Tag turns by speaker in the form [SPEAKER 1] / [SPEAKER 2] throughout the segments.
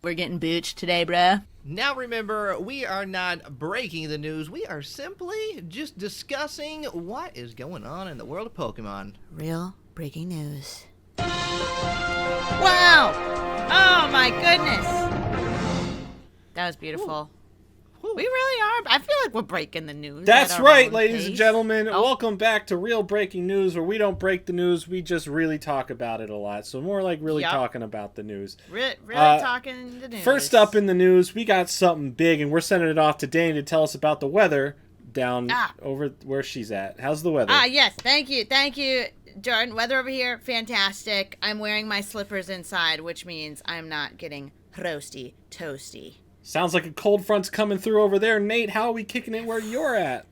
[SPEAKER 1] We're getting booched today, bruh.
[SPEAKER 2] Now remember, we are not breaking the news. We are simply just discussing what is going on in the world of Pokemon.
[SPEAKER 1] Real breaking news. Wow! Oh my goodness! That was beautiful.
[SPEAKER 2] Ooh.
[SPEAKER 1] We really are. I feel like we're breaking the news.
[SPEAKER 3] That's
[SPEAKER 1] at our
[SPEAKER 3] right,
[SPEAKER 1] own
[SPEAKER 3] ladies
[SPEAKER 1] pace.
[SPEAKER 3] and gentlemen.
[SPEAKER 1] Oh.
[SPEAKER 3] Welcome back to Real Breaking News, where we don't break the news, we just really talk about it a lot. So more like really
[SPEAKER 1] Yep.
[SPEAKER 3] talking about the news.
[SPEAKER 1] Really talking the news.
[SPEAKER 3] First up in the news, we got something big, and we're sending it off to Dani to tell us about the weather down over where she's at. How's the weather?
[SPEAKER 1] Yes. Thank you, Jordan. Weather over here, fantastic. I'm wearing my slippers inside, which means I'm not getting roasty toasty.
[SPEAKER 3] Sounds like a cold front's coming through over there. Nate, how are we kicking it where you're at?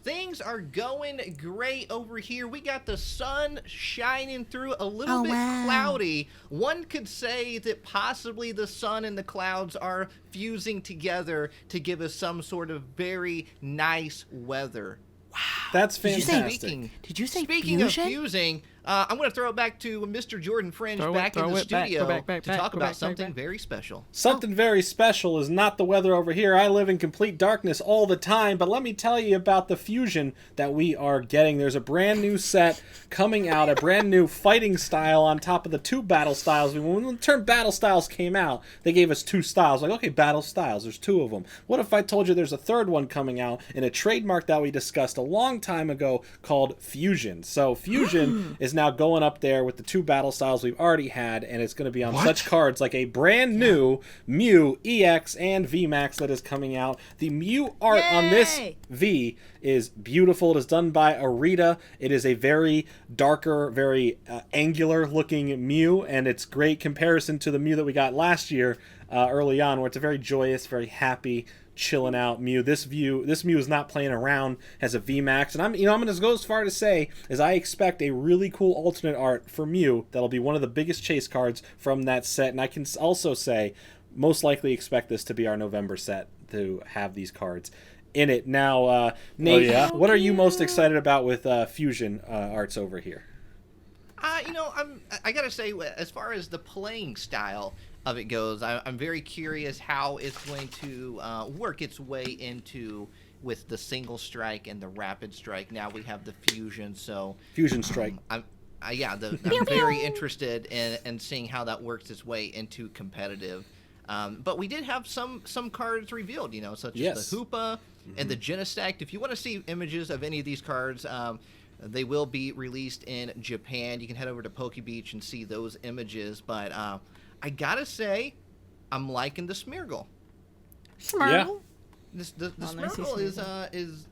[SPEAKER 2] Things are going great over here. We got the sun shining through, a little bit cloudy. One could say that possibly the sun and the clouds are fusing together to give us some sort of very nice weather.
[SPEAKER 1] Wow.
[SPEAKER 3] That's fantastic.
[SPEAKER 1] Did you say
[SPEAKER 2] Speaking
[SPEAKER 1] fusion?
[SPEAKER 2] of fusing, I'm going to throw it back to Mr. Jordan Fringe back in the studio to talk about something very special.
[SPEAKER 3] Something very special is not the weather over here. I live in complete darkness all the time, but let me tell you about the fusion that we are getting. There's a brand new set coming out, a brand new fighting style on top of the two battle styles. When the term battle styles came out, they gave us two styles. Like, okay, battle styles, there's two of them. What if I told you there's a third one coming out in a trademark that we discussed a long time ago called Fusion? So Fusion is now going up there with the two battle styles we've already had, and it's going to be on such cards like a brand new Mew EX and VMAX that is coming out. The Mew art on this V is beautiful. It is done by Arita. It is a very darker, very angular looking Mew, and it's great comparison to the Mew that we got last year early on, where it's a very joyous, very happy, chilling out Mew. This Mew is not playing around as a VMAX, and I'm going to go as far to say is I expect a really cool alternate art for Mew that'll be one of the biggest chase cards from that set, and I can also say most likely expect this to be our November set to have these cards in it. Now, Nate, what are you most excited about with Fusion arts over here?
[SPEAKER 2] I gotta say, as far as the playing style of it goes, I'm very curious how it's going to work its way into with the single strike and the rapid strike. Now we have the fusion, so
[SPEAKER 3] Fusion strike.
[SPEAKER 2] I'm very interested in seeing how that works its way into competitive. But we did have some cards revealed, such as the Hoopa and the Genesect. If you want to see images of any of these cards, they will be released in Japan. You can head over to PokeBeach and see those images. But I gotta say, I'm liking the Smeargle.
[SPEAKER 1] Smeargle?
[SPEAKER 2] Yeah. The Smeargle is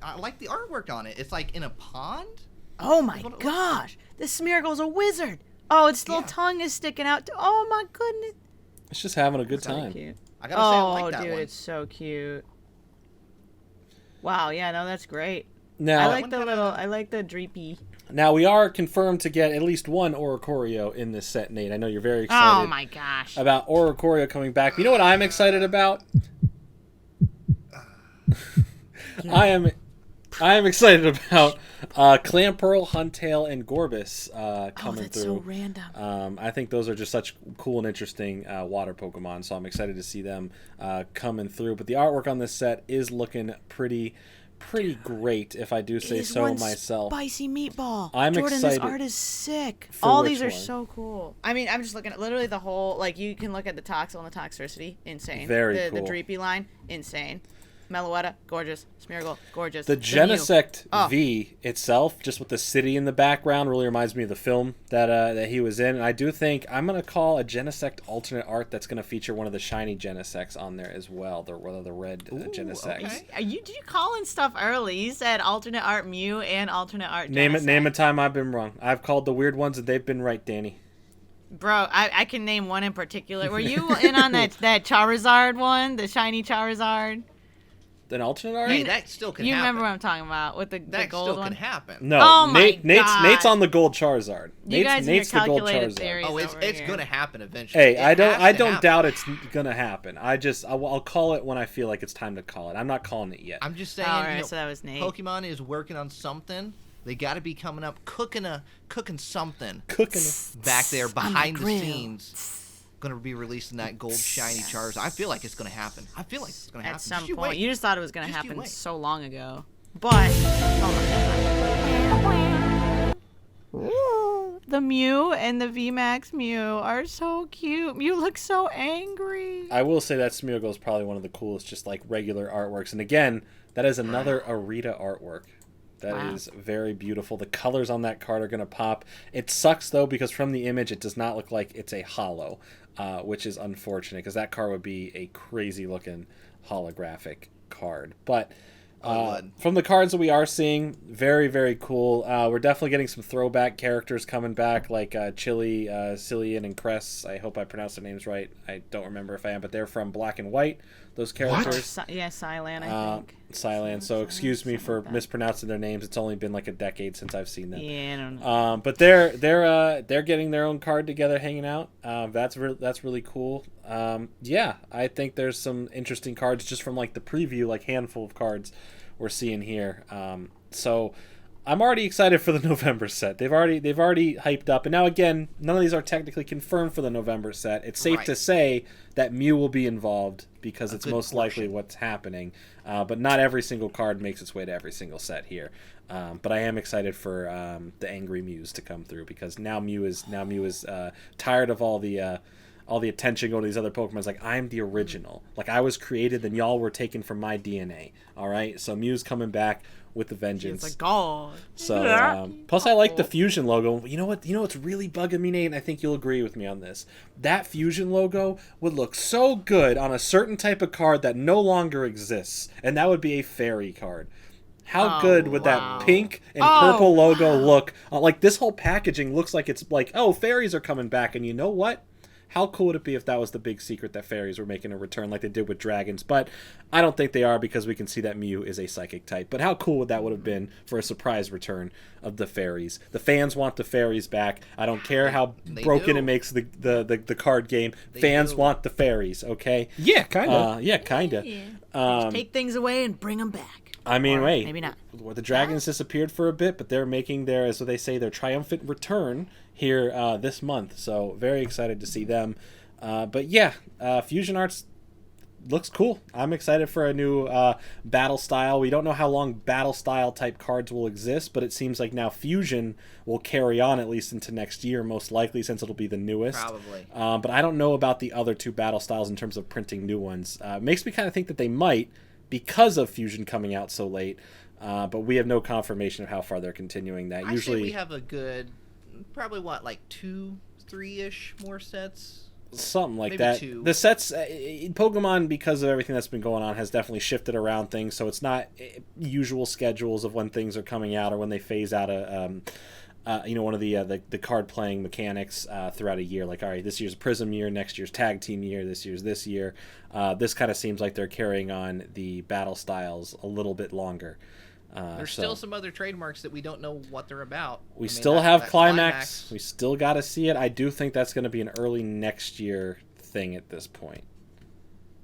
[SPEAKER 2] I like the artwork on it. It's like in a pond.
[SPEAKER 1] Oh my gosh! This Smeargle's a wizard. Oh, its little tongue is sticking out. Oh my goodness!
[SPEAKER 3] It's just having a good time.
[SPEAKER 1] Cute.
[SPEAKER 2] I gotta say, I like that
[SPEAKER 1] dude,
[SPEAKER 2] one.
[SPEAKER 1] It's so cute. Wow, yeah, no, that's great.
[SPEAKER 3] Now,
[SPEAKER 1] I like the dreepy.
[SPEAKER 3] Now, we are confirmed to get at least one Oricorio in this set, Nate. I know you're very excited.
[SPEAKER 1] Oh my gosh.
[SPEAKER 3] About Oricorio coming back. You know what I'm excited about? I am excited about Clamperl, Huntail, and Gorbis coming
[SPEAKER 1] that's
[SPEAKER 3] through.
[SPEAKER 1] so random.
[SPEAKER 3] I think those are just such cool and interesting water Pokemon, so I'm excited to see them coming through. But the artwork on this set is looking pretty great, if I do say so myself.
[SPEAKER 1] Spicy meatball.
[SPEAKER 3] I'm
[SPEAKER 1] Jordan,
[SPEAKER 3] excited.
[SPEAKER 1] This art is sick.
[SPEAKER 3] For
[SPEAKER 1] All
[SPEAKER 3] which
[SPEAKER 1] these are
[SPEAKER 3] one?
[SPEAKER 1] so cool. I mean, I'm just looking at literally the whole, like, you can look at the Toxel and the Toxtricity. Insane.
[SPEAKER 3] Very
[SPEAKER 1] the
[SPEAKER 3] cool.
[SPEAKER 1] The Dreepy line, insane. Meloetta, gorgeous. Smeargle, gorgeous.
[SPEAKER 3] The Genesect V itself, just with the city in the background, really reminds me of the film that he was in. And I do think I'm going to call a Genesect alternate art that's going to feature one of the shiny Genesects on there as well. The red Genesect.
[SPEAKER 1] Okay. Did you call in stuff early? You said alternate art Mew and alternate art
[SPEAKER 3] Genesect.
[SPEAKER 1] Genesect.
[SPEAKER 3] Name a time I've been wrong. I've called the weird ones and they've been right, Dani.
[SPEAKER 1] Bro, I can name one in particular. Were you in on that Charizard one? The shiny Charizard?
[SPEAKER 3] An alternate art?
[SPEAKER 2] Hey, that still can happen.
[SPEAKER 1] You remember what I'm talking about with the
[SPEAKER 2] that
[SPEAKER 1] gold
[SPEAKER 2] still
[SPEAKER 1] one?
[SPEAKER 2] can happen.
[SPEAKER 3] No,
[SPEAKER 1] Oh
[SPEAKER 3] Nate's on the gold Charizard.
[SPEAKER 1] You guys and your
[SPEAKER 3] Nate's the gold
[SPEAKER 1] calculated
[SPEAKER 3] Charizard.
[SPEAKER 1] theories.
[SPEAKER 2] Oh, it's
[SPEAKER 1] over here.
[SPEAKER 2] gonna happen eventually.
[SPEAKER 3] Hey, I don't
[SPEAKER 2] happen.
[SPEAKER 3] doubt it's gonna happen. I'll call it when I feel like it's time to call it. I'm not calling it yet.
[SPEAKER 2] I'm just saying.
[SPEAKER 1] All right, so that was Nate.
[SPEAKER 2] Pokemon is working on something. They got to be coming up, cooking something.
[SPEAKER 3] Cooking.
[SPEAKER 2] Back there behind the
[SPEAKER 1] grill.
[SPEAKER 2] scenes. going to be releasing that gold shiny Charizard. I feel like it's going to happen. At
[SPEAKER 1] some point.
[SPEAKER 2] Wait.
[SPEAKER 1] You just thought it was going to happen so long ago. But, Ooh, the Mew and the VMAX Mew are so cute. Mew looks so angry.
[SPEAKER 3] I will say that Smeargle is probably one of the coolest, just like regular artworks. And again, that is another Arita artwork. That is very beautiful. The colors on that card are going to pop. It sucks, though, because from the image, it does not look like it's a holo, which is unfortunate, because that card would be a crazy-looking holographic card. But from the cards that we are seeing, very, very cool. We're definitely getting some throwback characters coming back, like Chili, Cillian, and Cress. I hope I pronounced their names right. I don't remember if I am, but they're from Black and White, those characters.
[SPEAKER 1] Sylan, I think.
[SPEAKER 3] Sylan. So excuse me for mispronouncing their names. It's only been like a decade since I've seen them.
[SPEAKER 1] Yeah, I don't know.
[SPEAKER 3] But they're getting their own card together, hanging out. That's really cool. Yeah, I think there's some interesting cards just from like the preview, like handful of cards we're seeing here. So I'm already excited for the November set. They've already hyped up, and now again, none of these are technically confirmed for the November set. It's safe to say that Mew will be involved because it's most likely what's happening. But not every single card makes its way to every single set here. But I am excited for the angry Mews to come through, because now Mew is tired of all the attention going to these other Pokemon. It's like, I'm the original. Like, I was created, then y'all were taken from my DNA. All right? So Mew's coming back with the vengeance.
[SPEAKER 1] It's like, God.
[SPEAKER 3] So, plus I like the Fusion logo. You know what's really bugging me, Nate, and I think you'll agree with me on this. That Fusion logo would look so good on a certain type of card that no longer exists, and that would be a fairy card. How good would that pink and purple logo look? Like, this whole packaging looks like it's like, oh, fairies are coming back, and you know what? How cool would it be if that was the big secret, that fairies were making a return like they did with dragons? But I don't think they are, because we can see that Mew is a psychic type. But how cool would that have been for a surprise return of the fairies? The fans want the fairies back. I don't care how broken it makes the card game. Fans want the fairies, okay?
[SPEAKER 4] Yeah, kind of.
[SPEAKER 1] Just take things away and bring them back.
[SPEAKER 3] I mean, wait.
[SPEAKER 1] Maybe not.
[SPEAKER 3] Well, the dragons disappeared for a bit, but they're making their, as they say, their triumphant return here this month. So very excited to see them. But yeah, Fusion Arts looks cool. I'm excited for a new battle style. We don't know how long battle style type cards will exist, but it seems like now Fusion will carry on at least into next year, most likely, since it'll be the newest.
[SPEAKER 2] Probably.
[SPEAKER 3] But I don't know about the other two battle styles in terms of printing new ones. Makes me kind of think that they might, because of Fusion coming out so late. But we have no confirmation of how far they're continuing that.
[SPEAKER 2] Usually we have a good, probably like 2-3-ish more sets.
[SPEAKER 3] Something like
[SPEAKER 2] Maybe
[SPEAKER 3] that.
[SPEAKER 2] 2.
[SPEAKER 3] The sets, Pokemon, because of everything that's been going on, has definitely shifted around things. So it's not usual schedules of when things are coming out or when they phase out one of the card playing mechanics throughout a year. Like, all right, this year's Prism year, next year's Tag Team year, this year's this year. This kind of seems like they're carrying on the battle styles a little bit longer.
[SPEAKER 2] There's still some other trademarks that we don't know what they're about.
[SPEAKER 3] We still have Climax. We still got to see it. I do think that's going to be an early next year thing at this point.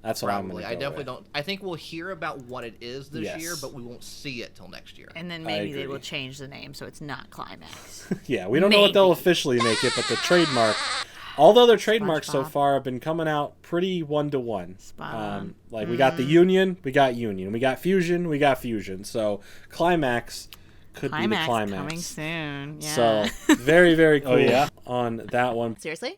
[SPEAKER 3] That's what I'm going to go
[SPEAKER 2] I definitely
[SPEAKER 3] with.
[SPEAKER 2] don't. I think we'll hear about what it is this year, but we won't see it till next year.
[SPEAKER 1] And then maybe they will change the name so it's not Climax.
[SPEAKER 3] Yeah, we don't know what they'll officially make it, but the trademark, although their trademarks so far have been coming out pretty 1-to-1.
[SPEAKER 1] Spot on.
[SPEAKER 3] Like, we got the Union, we got Union. We got Fusion, we got Fusion. So Climax could be the Climax.
[SPEAKER 1] Coming soon. Yeah.
[SPEAKER 3] So very, very cool on that one.
[SPEAKER 1] Seriously?